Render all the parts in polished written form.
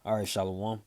All right, Shalom.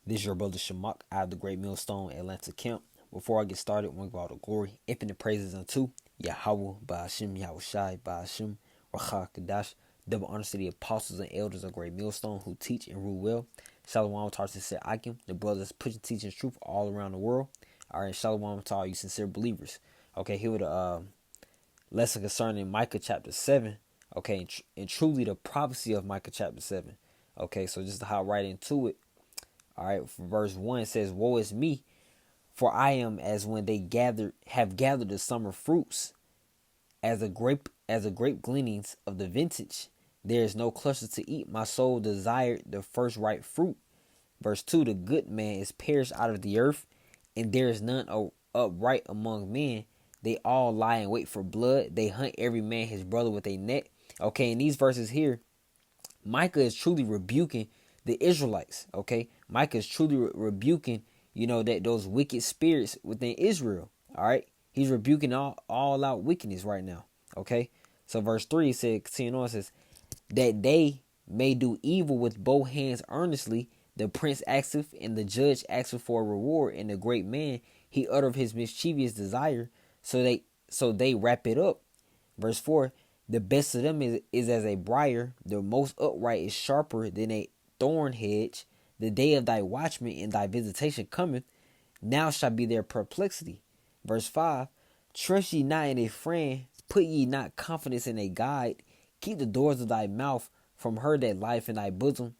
This is your brother Shamak out of the Great Millstone Atlanta Camp. Before I get started, I want to give all the glory, infinite praises unto Yahweh, Ba'ashim, Yahweh Shai, Ba'ashim, Rachah Kadash. Double honors to the apostles and elders of Great Millstone who teach and rule well. Shalom Tarsis Set Akim, the brothers pushing teaching truth all around the world. All right, Shalom to all you sincere believers. Okay, here with the lesson concerning Micah chapter 7. Okay, and truly the prophecy of Micah chapter 7. Okay, so just to hop right into it. All right, for verse 1 it says, "Woe is me, for I am as when they have gathered the summer fruits, as a grape gleanings of the vintage. There is no cluster to eat. My soul desired the first ripe fruit." Verse 2, "The good man is perished out of the earth, and there is none upright among men. They all lie in wait for blood. They hunt every man his brother with a net." Okay, in these verses here, Micah is truly rebuking the Israelites. Okay, Micah is truly rebuking, that those wicked spirits within Israel. All right, he's rebuking all out wickedness right now. Okay, so verse 3 said, continuing on, says, "That they may do evil with both hands earnestly. The prince asketh, and the judge asketh for a reward, and the great man he uttereth his mischievous desire. So they wrap it up." Verse 4, "The best of them is as a briar, the most upright is sharper than a thorn hedge. The day of thy watchman and thy visitation cometh, now shall be their perplexity." Verse 5, "Trust ye not in a friend, put ye not confidence in a guide. Keep the doors of thy mouth from her that lieth in thy bosom."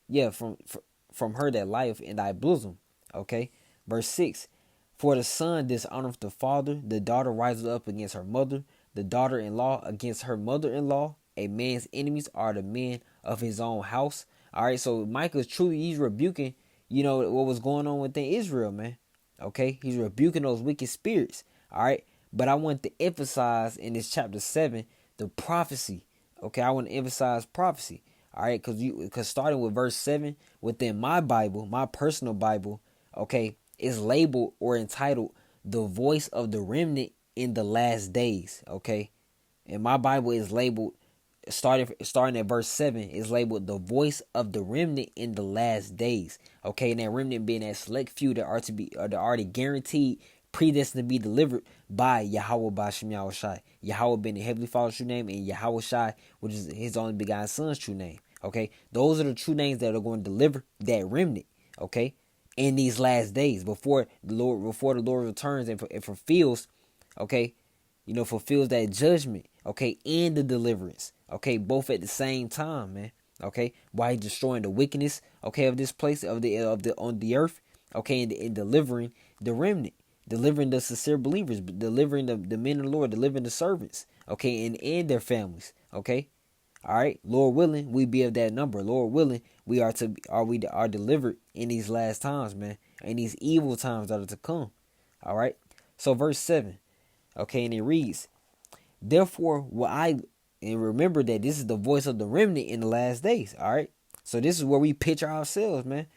Yeah, from her that lieth in thy bosom. Okay. Verse 6, "For the son dishonoreth the father, the daughter rises up against her mother, the daughter-in-law against her mother-in-law. A man's enemies are the men of his own house." All right, so Micah's truly, he's rebuking, what was going on within Israel, man. Okay, he's rebuking those wicked spirits. All right, but I want to emphasize in this chapter 7 the prophecy. Okay, I want to emphasize prophecy. All right, because starting with verse 7 within my Bible, my personal Bible, okay, is labeled or entitled "The Voice of the Remnant in the Last Days." Okay, and my Bible is labeled starting at verse 7 is labeled "The Voice of the Remnant in the Last Days." Okay, and that remnant being that select few that are to be are already guaranteed, predestined to be delivered by Yahweh Bashim Yahweh Shai. Yahweh being the Heavenly Father's true name, and Yahweh Shai, which is his only begotten son's true name. Okay, those are the true names that are going to deliver that remnant. Okay, in these last days before the Lord returns and fulfills. Okay, fulfills that judgment. Okay, and the deliverance. Okay, both at the same time, man. Okay, while he's destroying the wickedness, okay, of this place of the on the earth. Okay, and delivering the remnant, delivering the sincere believers, delivering the men of the Lord, delivering the servants. Okay, and their families. Okay, all right. Lord willing, we be of that number. Lord willing, we are delivered in these last times, man, in these evil times that are to come. All right. So verse 7. Okay, and it reads, "Therefore will I," and remember that this is the voice of the remnant in the last days. All right. So this is where we picture ourselves, man.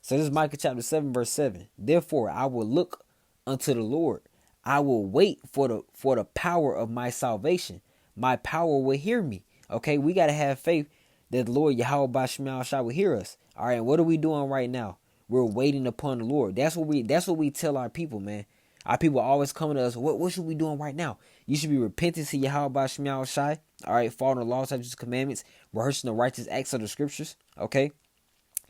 So this is Micah chapter 7, verse 7. "Therefore I will look unto the Lord. I will wait for the power of my salvation. My power will hear me." Okay, we gotta have faith that the Lord Yahweh Bashim Shai will hear us. All right, what are we doing right now? We're waiting upon the Lord. That's what we tell our people, man. Our people always coming to us. What should we doing right now? You should be repenting to Yahweh Bashim Shai. All right, following the laws, statutes, commandments, rehearsing the righteous acts of the scriptures. Okay,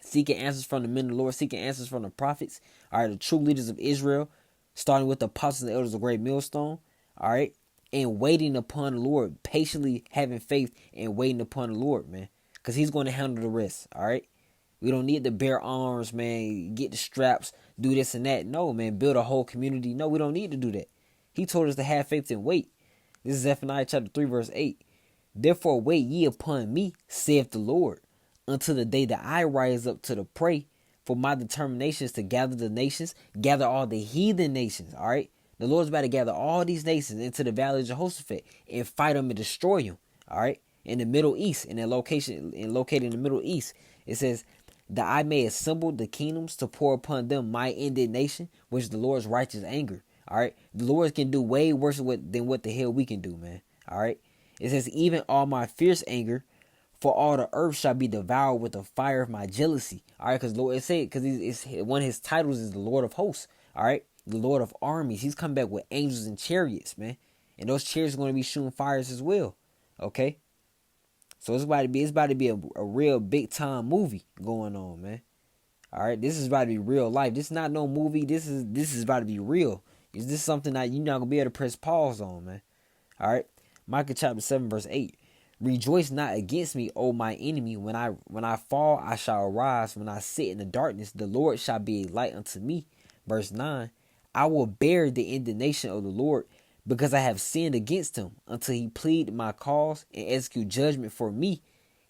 seeking answers from the men of the Lord, seeking answers from the prophets. All right, the true leaders of Israel, starting with the apostles and the elders of Great Millstone. All right, and waiting upon the Lord, patiently having faith and waiting upon the Lord, man, because He's going to handle the rest. All right, we don't need to bear arms, man. Get the straps, do this and that. No, man, build a whole community. No, we don't need to do that. He told us to have faith and wait. This is Zephaniah chapter 3, verse 8. "Therefore wait ye upon me, saith the Lord, until the day that I rise up to the prey. For my determination is to gather the nations, gather all the heathen nations." All right, the Lord's about to gather all these nations into the valley of Jehoshaphat and fight them and destroy them. All right, in the Middle East, in located in the Middle East, it says that I may assemble the kingdoms to pour upon them my indignation, which is the Lord's righteous anger. All right, the Lord can do way worse than what the hell we can do, man. All right, it says even all my fierce anger. For all the earth shall be devoured with the fire of my jealousy. All right, because Lord, it said, because it's one of his titles is the Lord of hosts. All right, the Lord of armies. He's come back with angels and chariots, man, and those chariots are going to be shooting fires as well. Okay, so it's about to be a real big time movie going on, man. All right, this is about to be real life. This is not no movie. This is about to be real. Is this something that you're not gonna be able to press pause on, man? All right, Micah chapter 7 verse 8. Rejoice not against me, O my enemy. When I fall, I shall arise. When I sit in the darkness, the Lord shall be a light unto me. Verse 9. I will bear the indignation of the Lord, because I have sinned against him, until he plead my cause and execute judgment for me.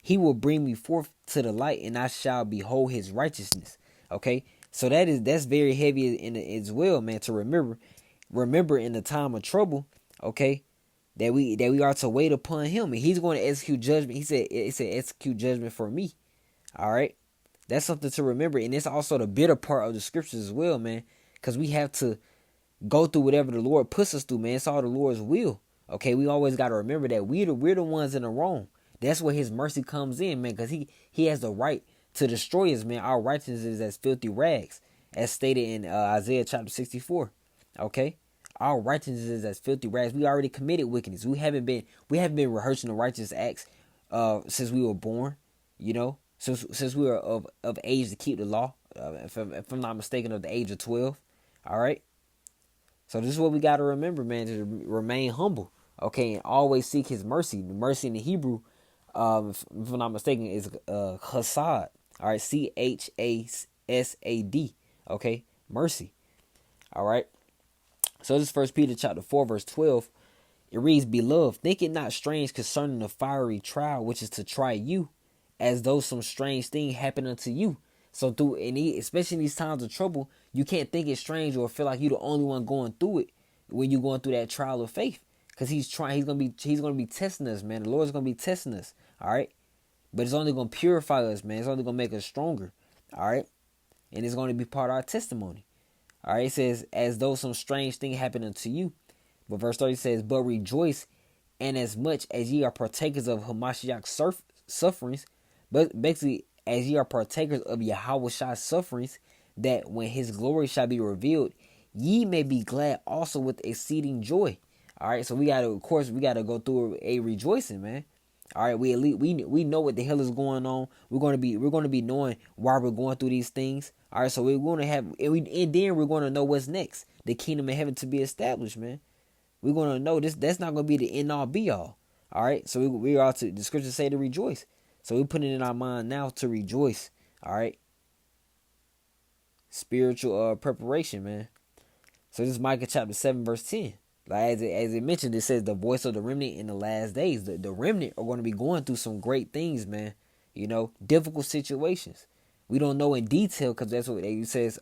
He will bring me forth to the light, and I shall behold his righteousness. Okay, so that's very heavy in as well, man. To remember in the time of trouble, okay, that we are to wait upon him, and he's going to execute judgment. It said execute judgment for me. All right, that's something to remember, and it's also the bitter part of the scriptures as well, man, because we have to go through whatever the Lord puts us through, man. It's all the Lord's will. Okay, we always got to remember that we're the ones in the wrong. That's where his mercy comes in, man, because he has the right to destroy us, man. Our righteousness is as filthy rags, as stated in Isaiah chapter 64. Okay, our righteousness is as filthy rags. We already committed wickedness. We haven't been rehearsing the righteous acts since we were born. You know, since we were of age to keep the law. If I'm not mistaken, of the age of 12. All right. So this is what we got to remember, man, to remain humble. Okay, and always seek his mercy. The mercy in the Hebrew, if I'm not mistaken, is chasad. All right, Chasad. Okay, mercy. All right. So this is 1 Peter chapter 4 verse 12. It reads, "Beloved, think it not strange concerning the fiery trial which is to try you, as though some strange thing happened unto you." So especially in these times of trouble, you can't think it's strange or feel like you're the only one going through it when you're going through that trial of faith. Because he's gonna be testing us, man. The Lord's gonna be testing us. All right. But it's only gonna purify us, man. It's only gonna make us stronger. All right. And it's gonna be part of our testimony. All right. It says, as though some strange thing happened unto you. But verse 30 says, "But rejoice, and as much as ye are partakers of Hamashiach's sufferings," but basically, as ye are partakers of Yahweh's sufferings, that when his glory shall be revealed, ye may be glad also with exceeding joy. All right, so we gotta go through a rejoicing, man. All right, we know what the hell is going on. We're gonna be knowing why we're going through these things. All right, so we're gonna have, and then we're gonna know what's next. The kingdom of heaven to be established, man. We're gonna know this. That's not gonna be the end all be all. All right, so we are to, the scriptures say, to rejoice. So we put it in our mind now to rejoice. All right, spiritual preparation, man. So this is Micah chapter 7 verse 10. Like as it mentioned, it says the voice of the remnant in the last days. The remnant are going to be going through some great things, man. You know, difficult situations. We don't know in detail because that's what it says.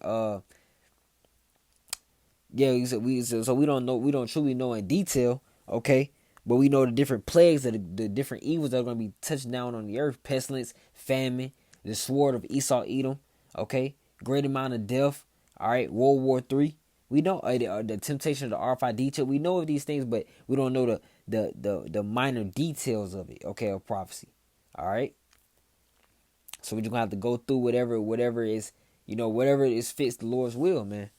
Yeah, so we don't know. We don't truly know in detail. Okay, but we know the different plagues, the different evils that are going to be touching down on the earth: pestilence, famine, the sword of Esau, Edom. Okay, great amount of death. All right, World War III. We know the temptation of the R5D2. We know of these things, but we don't know the minor details of it. Okay, of prophecy. All right. So we're just gonna have to go through whatever is, whatever is fits the Lord's will, man.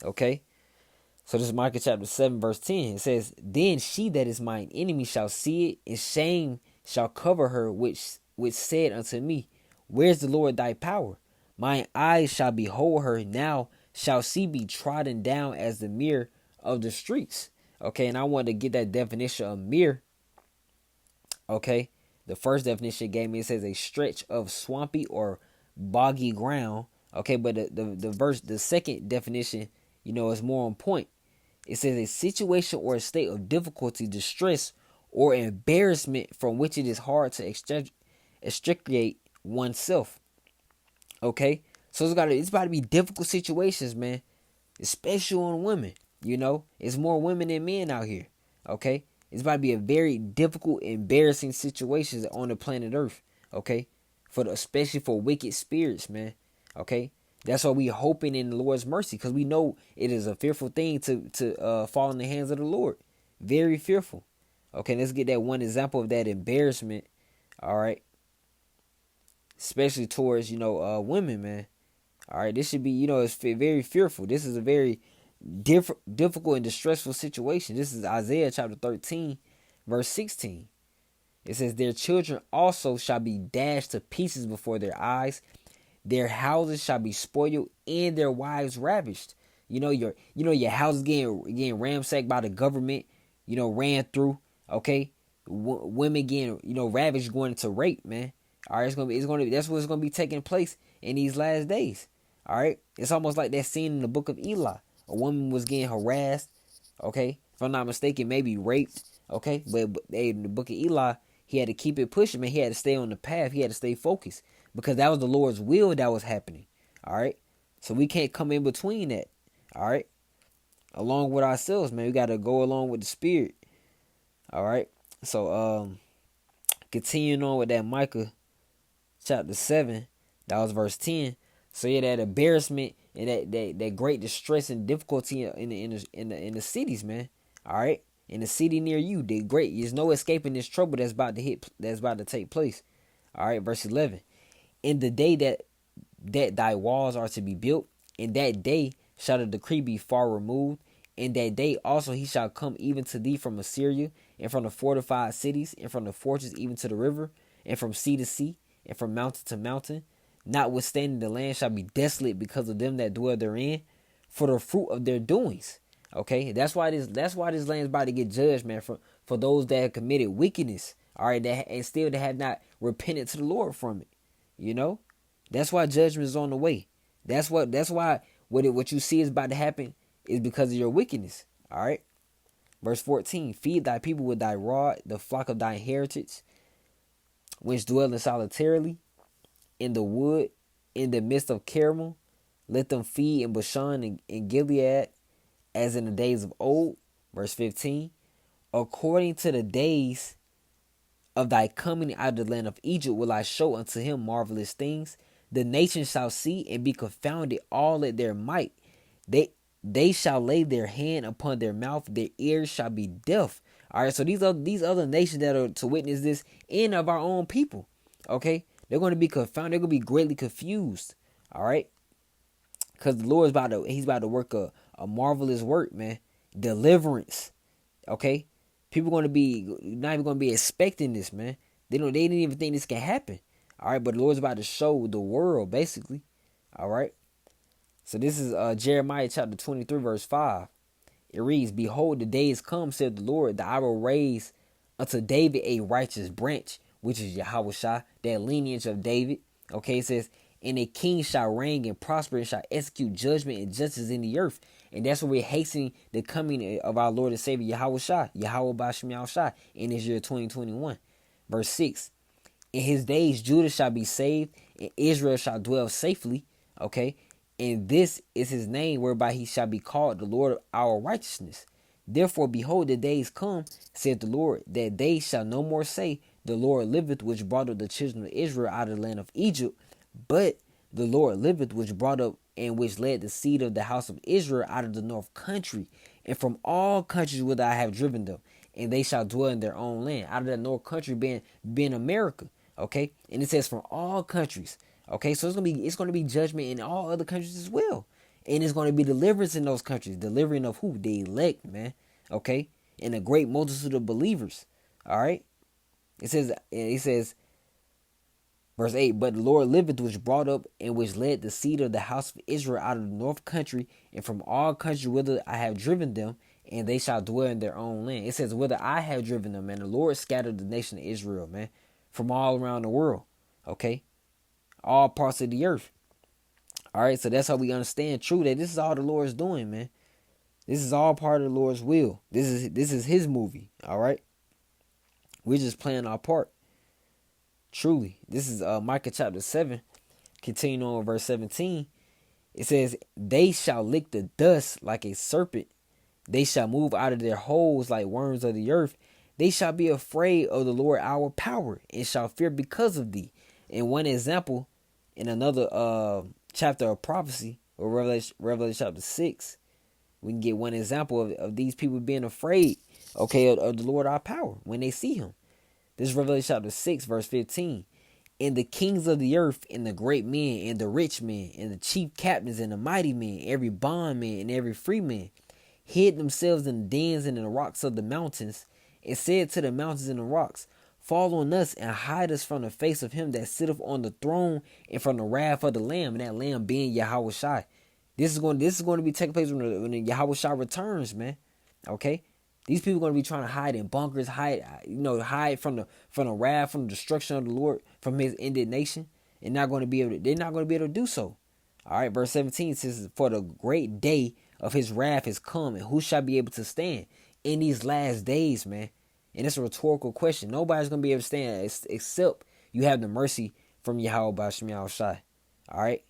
Okay. So this is Micah chapter 7 verse 10. It says, "Then she that is mine enemy shall see it, and shame shall cover her, which said unto me, Where's the Lord thy power? Mine eyes shall behold her. Now shall she be trodden down as the mere of the streets." Okay, and I wanted to get that definition of mere. Okay, the first definition it gave me, it says a stretch of swampy or boggy ground. Okay, but the second definition, is more on point. It says a situation or a state of difficulty, distress, or embarrassment from which it is hard to extricate oneself. Okay, so it's about to be difficult situations, man, especially on women. It's more women than men out here. Okay, it's about to be a very difficult, embarrassing situations on the planet Earth. Okay, especially for wicked spirits, man. Okay, that's why we hoping in the Lord's mercy, because we know it is a fearful thing to fall in the hands of the Lord. Very fearful. Okay, let's get that one example of that embarrassment. All right. especially towards, women, man. All right, this should be, it's very fearful. This is a very difficult and distressful situation. This is Isaiah chapter 13, verse 16. It says, their children also shall be dashed to pieces before their eyes. Their houses shall be spoiled and their wives ravished. Your house getting ransacked by the government, ran through. Okay, women getting, ravaged, going into rape, man. All right, that's what's gonna be taking place in these last days. All right, it's almost like that scene in the book of Eli. A woman was getting harassed. Okay, if I'm not mistaken, maybe raped. Okay, but in the book of Eli, he had to keep it pushing, man. He had to stay on the path. He had to stay focused because that was the Lord's will that was happening. All right, so we can't come in between that. All right, along with ourselves, man. We got to go along with the Spirit. All right, so continuing on with that Micah chapter 7, that was verse 10. So yeah, that embarrassment and that great distress and difficulty in the cities, man. All right, in the city near you, there's no escaping this trouble that's about to take place. All right, verse 11. In the day that thy walls are to be built, in that day shall the decree be far removed. In that day also he shall come even to thee from Assyria, and from the fortified cities, and from the fortress even to the river, and from sea to sea, and from mountain to mountain. Notwithstanding, the land shall be desolate because of them that dwell therein, for the fruit of their doings. Okay, that's why this land is about to get judged, man, for those that have committed wickedness. All right, and still they have not repented to the Lord from it. That's why judgment is on the way. That's why what you see is about to happen is because of your wickedness. All right, verse 14: feed thy people with thy rod, the flock of thy heritage, which dwell in solitarily in the wood, in the midst of Carmel. Let them feed in Bashan and in Gilead, as in the days of old. Verse 15: according to the days of thy coming out of the land of Egypt will I show unto him marvelous things. The nations shall see and be confounded all at their might. They shall lay their hand upon their mouth, their ears shall be deaf. All right, so these other nations that are to witness this, and of our own people, okay, they're going to be confounded. They're going to be greatly confused. All right, because the Lord he's about to work a marvelous work, man, deliverance. Okay, people going to be not even going to be expecting this, man. They didn't even think this can happen. All right, but the Lord's about to show the world, basically. All right. So this is Jeremiah chapter 23, verse 5. It reads, behold, the days come, said the Lord, that I will raise unto David a righteous branch, which is Yahushua, that lineage of David. Okay, it says, and a king shall reign and prosper and shall execute judgment and justice in the earth. And that's where we're hastening the coming of our Lord and Savior Yahushua, Yahweh Bashem Yahushua, in this year 2021. Verse 6. In his days Judah shall be saved, and Israel shall dwell safely. Okay, and this is his name whereby he shall be called the Lord of our righteousness. Therefore, behold, the days come, saith the Lord, that they shall no more say, the Lord liveth, which brought up the children of Israel out of the land of Egypt, but the Lord liveth, which brought up and which led the seed of the house of Israel out of the north country, and from all countries whither I have driven them, and they shall dwell in their own land. Out of that north country being America. Okay, and it says from all countries. Okay, so it's gonna be judgment in all other countries as well, and it's gonna be deliverance in those countries. Delivering of who? The elect, man. Okay, and a great multitude of believers. All right, it says, verse 8, but the Lord liveth, which brought up and which led the seed of the house of Israel out of the north country, and from all countries whither I have driven them, and they shall dwell in their own land. It says, whither I have driven them, and the Lord scattered the nation of Israel, man, from all around the world. Okay, all parts of the earth. All right, so that's how we understand true that this is all the Lord's doing, man. This is all part of the Lord's will. This is his movie. All right, we're just playing our part. Truly, this is Micah chapter 7, continuing on verse 17. It says, they shall lick the dust like a serpent. They shall move out of their holes like worms of the earth. They shall be afraid of the Lord our power, and shall fear because of thee. And one example in another chapter of prophecy, or Revelation chapter 6, we can get one example of these people being afraid, okay, of the Lord our power when they see him. This is Revelation chapter 6, verse 15. And the kings of the earth, and the great men, and the rich men, and the chief captains, and the mighty men, every bondman, and every free man, hid themselves in the dens and in the rocks of the mountains, and said to the mountains and the rocks, fall on us and hide us from the face of him that sitteth on the throne and from the wrath of the Lamb, and that Lamb being Yahweh Shai. This is going to be taking place when the Yahweh Shai returns, man. Okay? These people are going to be trying to hide in bunkers, hide from the wrath, from the destruction of the Lord, from his indignation, and they're not going to be able to do so. All right, verse 17 says, for the great day of his wrath is come, and who shall be able to stand in these last days, man? And it's a rhetorical question. Nobody's going to be able to stand except you have the mercy from Yahweh B'Shem Yahweh Shai. All right?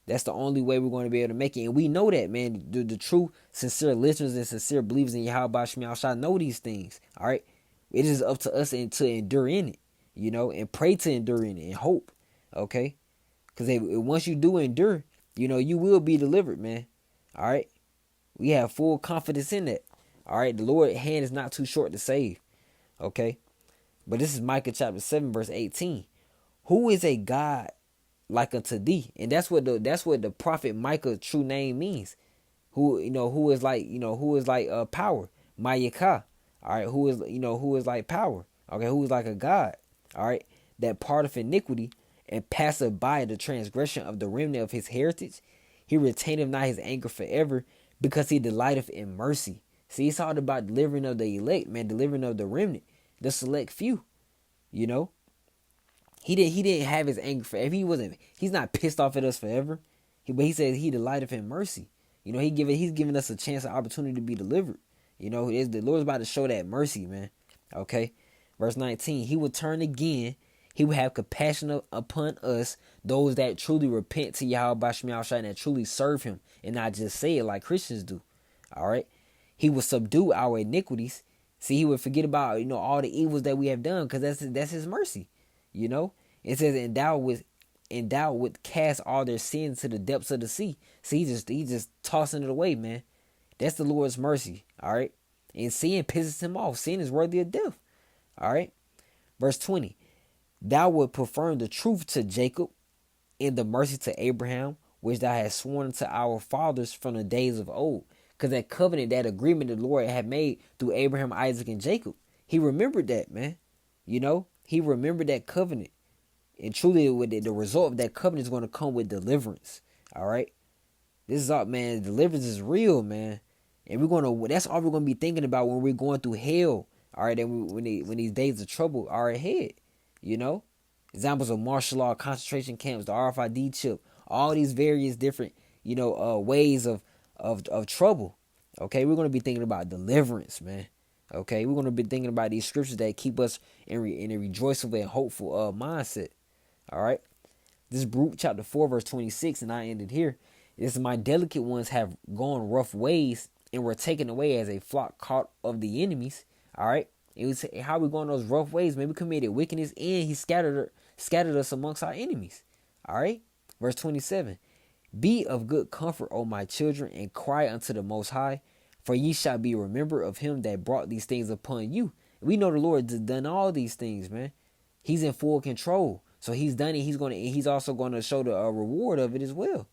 That's the only way we're going to be able to make it. And we know that, man. The true, sincere listeners and sincere believers in Yahweh B'Shem Yahweh Shai know these things. All right? It is up to us to endure in it, and pray to endure in it and hope. Okay? Because once you do endure, you will be delivered, man. All right? We have full confidence in that. All right? The Lord's hand is not too short to save. Okay? But this is Micah chapter 7, verse 18. Who is a God like unto thee? And that's what the prophet Micah true name means. Who is like power. Micah. All right, who is like power. Okay, who is like a God. All right, that parteth iniquity and passeth by the transgression of the remnant of his heritage. He retaineth not his anger forever, because he delighteth in mercy. See, it's all about delivering of the elect, man, delivering of the remnant, the select few. He didn't have his anger forever. He's not pissed off at us forever. But he says he delighteth in mercy. He's giving us a chance, an opportunity to be delivered. The Lord's about to show that mercy, man. Okay. Verse 19, he will turn again. He will have compassion upon us, those that truly repent to Yahweh B'Shem Yahweh Shai and that truly serve him and not just say it like Christians do. All right. He will subdue our iniquities. See, he would forget about, all the evils that we have done, because that's his mercy. It says, and thou would cast all their sins to the depths of the sea. See, he's just tossing it away, man. That's the Lord's mercy. All right. And sin pisses him off. Sin is worthy of death. All right. Verse 20. Thou would confirm the truth to Jacob and the mercy to Abraham, which thou hast sworn to our fathers from the days of old. Because that covenant, that agreement the Lord had made through Abraham, Isaac, and Jacob, he remembered that, man. He remembered that covenant. And truly, the result of that covenant is going to come with deliverance. All right? This is all, man. Deliverance is real, man. And that's all we're going to be thinking about when we're going through hell. All right? And when these days of trouble are ahead. Examples of martial law, concentration camps, the RFID chip, all these various different, ways of trouble. Okay? We're going to be thinking about deliverance, man. Okay? We're going to be thinking about these scriptures that keep us in a rejoiceful and hopeful mindset. All right. This is Baruch chapter 4, verse 26, and I ended here. This is my delicate ones have gone rough ways and were taken away as a flock caught of the enemies. All right. It was how we going those rough ways. Man, we committed wickedness and he scattered us amongst our enemies. All right. Verse 27. Be of good comfort, O my children, and cry unto the Most High, for ye shall be remembered of him that brought these things upon you. We know the Lord has done all these things, man. He's in full control. So he's done it. He's also going to show the reward of it as well.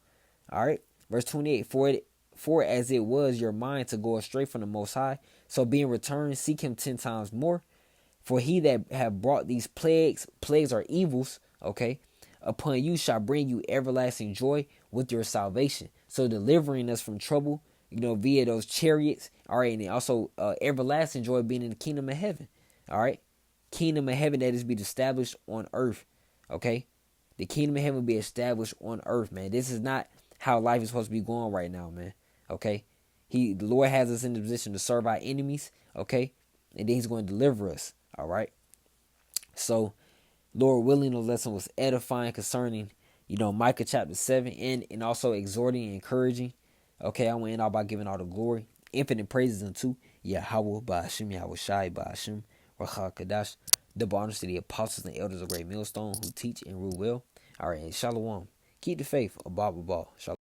All right. Verse 28. For as it was your mind to go astray from the Most High, so being returned, seek him 10 times more. For he that have brought these plagues are evils, okay, upon you shall bring you everlasting joy with your salvation. So delivering us from trouble, via those chariots. All right. And also everlasting joy being in the kingdom of heaven. All right. Kingdom of heaven that is be established on earth. Okay, the kingdom of heaven will be established on earth, man. This is not how life is supposed to be going right now, man. Okay, the Lord has us in the position to serve our enemies. Okay, and then He's going to deliver us. All right. So, Lord willing, the lesson was edifying concerning, Micah chapter 7, and also exhorting and encouraging. Okay, I want to end out by giving all the glory, infinite praises unto Yahweh B'Shem Yahweh Shai B'Shem Rachah Kadash. The bonus to the apostles and elders of Great Millstone who teach and rule well. All right, and shalom. Keep the faith. Abba. Shalom.